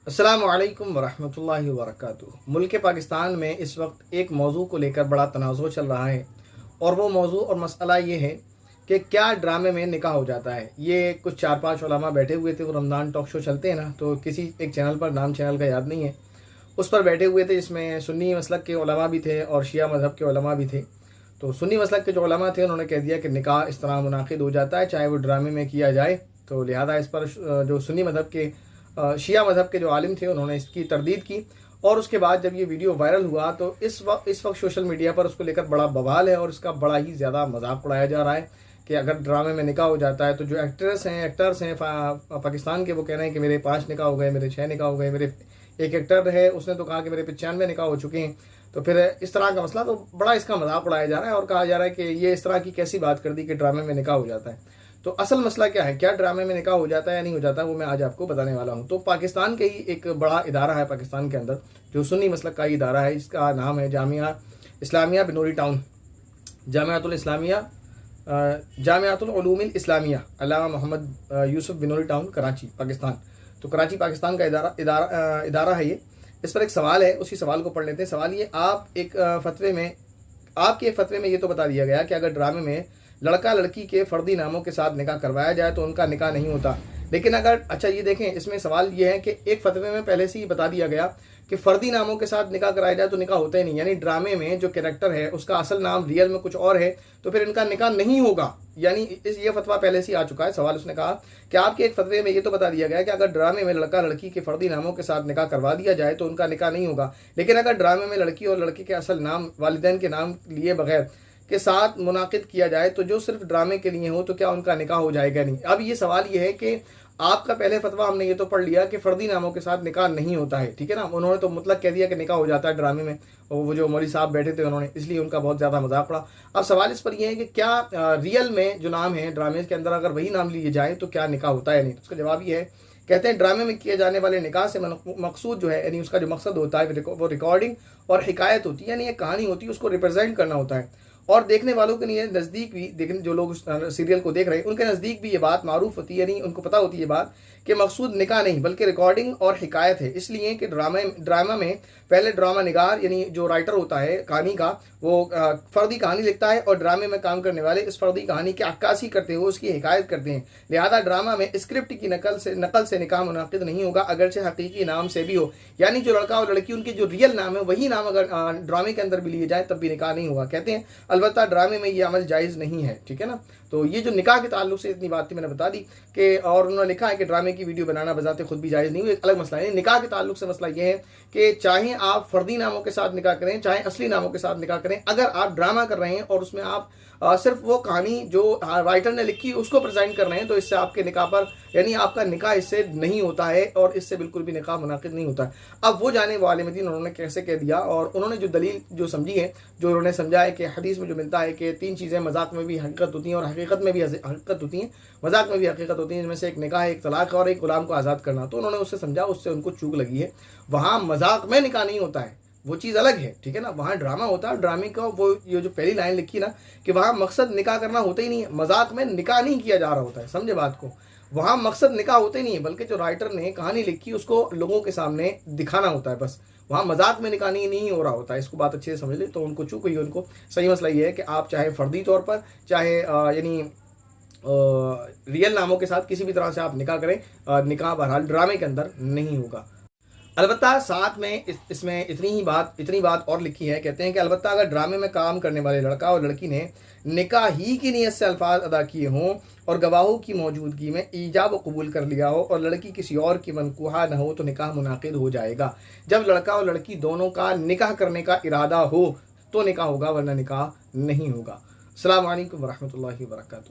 अस्सलामु अलैकुम वरहमतुल्लाहि वबरकातुहू। मुल्क पाकिस्तान में इस वक्त एक मौजू को लेकर बड़ा तनाज़ुर चल रहा है और वो मौजू और मसला ये है कि क्या ड्रामे में निकाह हो जाता है। ये कुछ 4-5 उलमा बैठे हुए थे, वो रमज़ान टॉक शो चलते हैं ना, तो किसी एक चैनल पर, नाम चैनल का याद नहीं है, उस पर बैठे हुए थे, जिसमें सुन्नी मसलक के उलमा भी थे और शिया मज़हब के उलमा भी थे। तो सुन्नी मसलक के जो उलमा थे उन्होंने कह दिया कि निकाह इस तरह मुनाकिद हो जाता है चाहे वो ड्रामे में किया जाए। तो लिहाजा इस पर जो सुन्नी मज़हब के शिया मज़हब के जो आलिम थे उन्होंने इसकी तरदीद की। और उसके बाद जब ये वीडियो वायरल हुआ तो इस वक्त सोशल मीडिया पर उसको लेकर बड़ा बवाल है और इसका बड़ा ही ज़्यादा मजाक उड़ाया जा रहा है कि अगर ड्रामे में निकाह हो जाता है तो जो एक्टर्स हैं पाकिस्तान के, वो कह रहे हैं कि मेरे 5 निकाह हो गए, मेरे 6 निकाह हो गए। मेरे एक एक्टर है, उसने तो कहा कि मेरे 95 निकाह हो चुके हैं। तो फिर इस तरह का मसला, तो बड़ा इसका मजाक उड़ाया जा रहा है और कहा जा रहा है कि ये इस तरह की कैसी बात कर दी कि ड्रामे में निकाह हो जाता है। तो असल मसला क्या है, क्या ड्रामे में निकाह हो जाता है या नहीं हो जाता है, वो मैं आज आपको बताने वाला हूँ। तो पाकिस्तान के ही एक बड़ा इदारा है पाकिस्तान के अंदर, जो सुन्नी मसलक का ही इदारा है, इसका नाम है जामिया इस्लामिया बिनूरी टाउन, जामियातुल इस्लामिया जामियातुल उलूमिल इस्लामिया अल्लामा मोहम्मद यूसुफ बिनूरी टाउन, कराची पाकिस्तान। तो कराची पाकिस्तान का इदारा है ये। इस पर एक सवाल है, उसी सवाल को पढ़ लेते हैं। सवाल ये, आपके एक फतवे में ये तो बता दिया गया कि अगर ड्रामे में लड़का लड़की के फर्दी नामों के साथ निकाह करवाया जाए तो उनका निकाह नहीं होता। लेकिन अगर, अच्छा ये देखें, इसमें सवाल ये है कि एक फतवे में पहले से ही बता दिया गया कि फर्दी नामों के साथ निकाह कराया जाए तो निकाह होता ही नहीं, यानी ड्रामे में जो कैरेक्टर है उसका असल नाम रियल में कुछ और है, तो फिर इनका निकाह नहीं होगा। यानी ये फतवा पहले से ही आ चुका है। सवाल उसने कहा कि आपके एक फतवे में ये तो बता दिया गया कि अगर ड्रामे में लड़का लड़की के फर्दी नामों के साथ निकाह करवा दिया जाए तो उनका निकाह नहीं होगा, लेकिन अगर ड्रामे में लड़की और लड़के के असल नाम वालिदैन के नाम लिए बगैर के साथ मुनाकिद किया जाए तो जो सिर्फ ड्रामे के लिए हो, तो क्या उनका निकाह हो जाएगा नहीं। अब ये सवाल ये है कि आपका पहले फतवा हमने ये तो पढ़ लिया कि फर्दी नामों के साथ निकाह नहीं होता है, ठीक है ना। उन्होंने तो मुतलक कह दिया कि निकाह हो जाता है ड्रामे में, और वो जो मौलवी साहब बैठे थे उन्होंने, इसलिए उनका बहुत ज़्यादा मजाक पड़ा। अब सवाल इस पर यह है कि क्या रियल में जो नाम है ड्रामे के अंदर अगर वही नाम लिए जाए तो क्या निकाह होता है नहीं। उसका जवाब ये है, कहते हैं ड्रामे में किए जाने वाले निकाह से मकसूद जो है, यानी उसका जो मकसद होता है वो रिकॉर्डिंग और हिकायत होती है, यानी एक कहानी होती है, उसको रिप्रेजेंट करना होता है। और देखने वालों के लिए नज़दीक भी, देखने जो लोग सीरियल को देख रहे हैं उनके नज़दीक भी ये बात मारूफ होती है, यानी उनको पता होती है ये बात कि मकसूद निकाह नहीं बल्कि रिकॉर्डिंग और हिकायत है। इसलिए कि ड्रामा में पहले ड्रामा निगार, यानी जो राइटर होता है कहानी का, वो फर्दी कहानी लिखता है और ड्रामे में काम करने वाले इस फर्दी कहानी की अक्कासी करते हुए उसकी हिकायत करते हैं। लिहाजा ड्रामा में स्क्रिप्ट की नकल से निकाह मुनाकिद नहीं होगा, अगरचे हकीकी नाम से भी हो। यानी जो लड़का और लड़की उनके जो रियल नाम है वही नाम अगर ड्रामे के अंदर भी लिए जाए तब भी निकाह नहीं होगा। कहते हैं अलबत्ता ड्रामे में ये अमल जायज़ नहीं है, ठीक है ना। तो ये जो निकाह के ताल्लुक से इतनी बात थी मैंने बता दी कि, और उन्होंने लिखा है कि ड्रामे की वीडियो बनाना बजाते खुद भी जायज़ नहीं हुई, एक अलग मसला है। निकाह के ताल्लुक से मसला ये है कि चाहे आप फर्दी नामों के साथ निकाह करें चाहे असली नामों के साथ निकाह करें, अगर आप ड्रामा कर रहे हैं और उसमें आप सिर्फ वो कहानी जो राइटर ने लिखी उसको प्रेजेंट कर रहे हैं, तो इससे आपके निकाह पर, यानी आपका निकाह इससे नहीं होता है और इससे बिल्कुल भी निकाह मुनाकिद नहीं होता है। अब वो जाने वाले में उन्होंने कैसे कह दिया, और उन्होंने जो दलील जो समझी है, जो उन्होंने समझा है कि हदीस में जो मिलता है कि 3 चीज़ें मजाक में भी हकीकत होती हैं और हकीकत में भी हकीकत होती हैं, मजाक में भी हकीकत होती है, जिनमें से एक निकाह, एक तलाक और एक गुलाम को आज़ाद करना। तो उन्होंने उससे समझा, उससे उनको चूक लगी है। वहाँ मजाक में निकाह नहीं होता है, वो चीज़ अलग है, ठीक है ना। वहाँ ड्रामा होता है, ड्रामे का वो ये जो पहली लाइन लिखी ना कि वहाँ मकसद निकाह करना होता ही नहीं है, मजाक में निकाह नहीं किया जा रहा होता है, समझे बात को। वहाँ मकसद निकाह होते ही नहीं है, बल्कि जो राइटर ने कहानी लिखी उसको लोगों के सामने दिखाना होता है बस। वहाँ मजाक में निकाह नहीं हो रहा होता है, इसको बात अच्छे से समझ ले। तो उनको चूक हुई, उनको सही मसला ये है कि आप चाहे फर्दी तौर पर चाहे यानी रियल नामों के साथ किसी भी तरह से आप निकाह करें, निकाह बहरहाल ड्रामे के अंदर नहीं होगा। अलबत्ता साथ में इसमें इतनी बात और लिखी है, कहते हैं कि अलबत्ता अगर ड्रामे में काम करने वाले लड़का और लड़की ने निकाह ही की नीयत से अल्फाज अदा किए हों और गवाहों की मौजूदगी में ईजाब व कबूल कर लिया हो और लड़की किसी और की मनकूहा न हो तो निकाह मुनाकिद हो जाएगा। जब लड़का और लड़की दोनों का निकाह करने का इरादा हो तो निकाह होगा, वरना निकाह नहीं होगा। अस्सलामु अलैकुम वरहमतुल्लाहि वबरकातुहू।